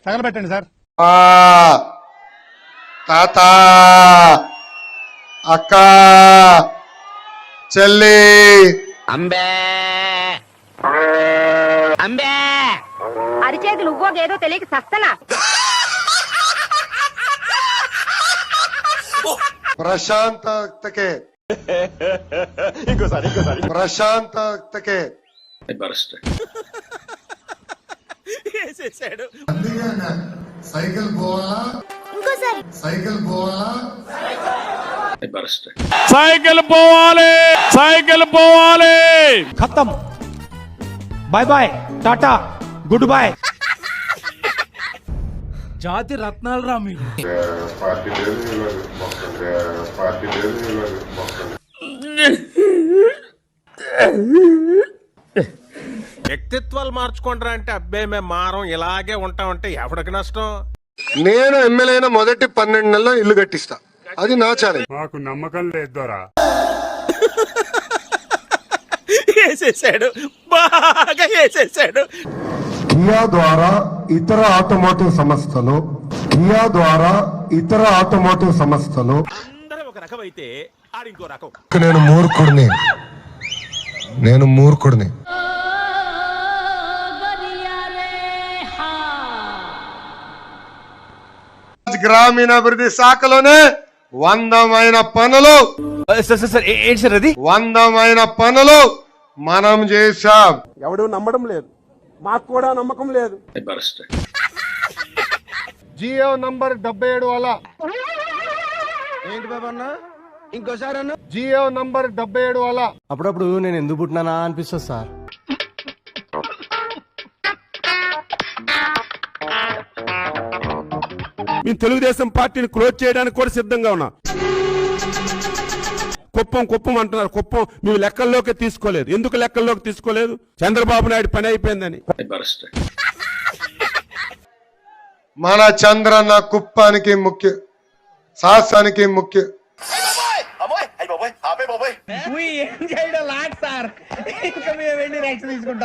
తగలబెట్టండి sir. తాత, అక్క, చెల్లి, అంబే అంబే అరిచేతులు ఉవ్వోగేదో తెలియక సస్తనా. ప్రశాంతతకే ప్రశాంతతకే సైకిల్ పోవాలా, సైకిల్ పోవాలా, సైకిల్ పోవాలి, సైకిల్ పోవాలి. ఖతం. బాయ్ బాయ్, టాటా, గుడ్ బాయ్. జాతి రత్నాలు రా మీరు. వ్యక్తిత్వాలు మార్చుకుంటారా అంటే అబ్బాయి మేము మారం ఇలాగే ఉంటామంటే ఎవడికి నష్టం. నేను ఎమ్మెల్యే అయిన మొదటి 12 నెలల్లో ఇల్లు కట్టిస్తా. అది నా ఛాలెంజ్. మాకు నమ్మకం లేదు దొరా. వేసేసాడు, బాగా వేసేసాడు. కియా ద్వారా ఇతర ఆటోమోటివ్ సంస్థలు అందరూ ఒక రకం అయితే ఆడింకో రకం. నేను మూర్ఖుడిని. గ్రామీణాభివృద్ధి శాఖలోనే 100మైన పనులు మనం చేశాం. ఎవడు నమ్మడం లేదు, మాకు కూడా నమ్మకం లేదు. జియో నంబర్ 77 అలా. ఏంటి బాబన్నా, ఇంకోసారి అన్న. జియో నంబర్ 77 అలా. అప్పుడప్పుడు నేను ఎందుకు పుట్టినానా అనిపిస్తుంది సార్. మేము తెలుగుదేశం పార్టీని క్లోజ్ చేయడానికి కూడా సిద్ధంగా ఉన్నా. కుప్పం అంటున్నారు. కుప్పం మేము లెక్కల్లోకి తీసుకోలేదు. ఎందుకు లెక్కల్లోకి తీసుకోలేదు? చంద్రబాబు నాయుడు పని అయిపోయిందని. మన చంద్రన్న కుప్పానికి ముఖ్య, సాహసానికి ముఖ్య. ఏం చేయడం లాట్ సార్, ఇంకా మేము వెళ్ళి నెక్స్ట్ తీసుకుంటాం.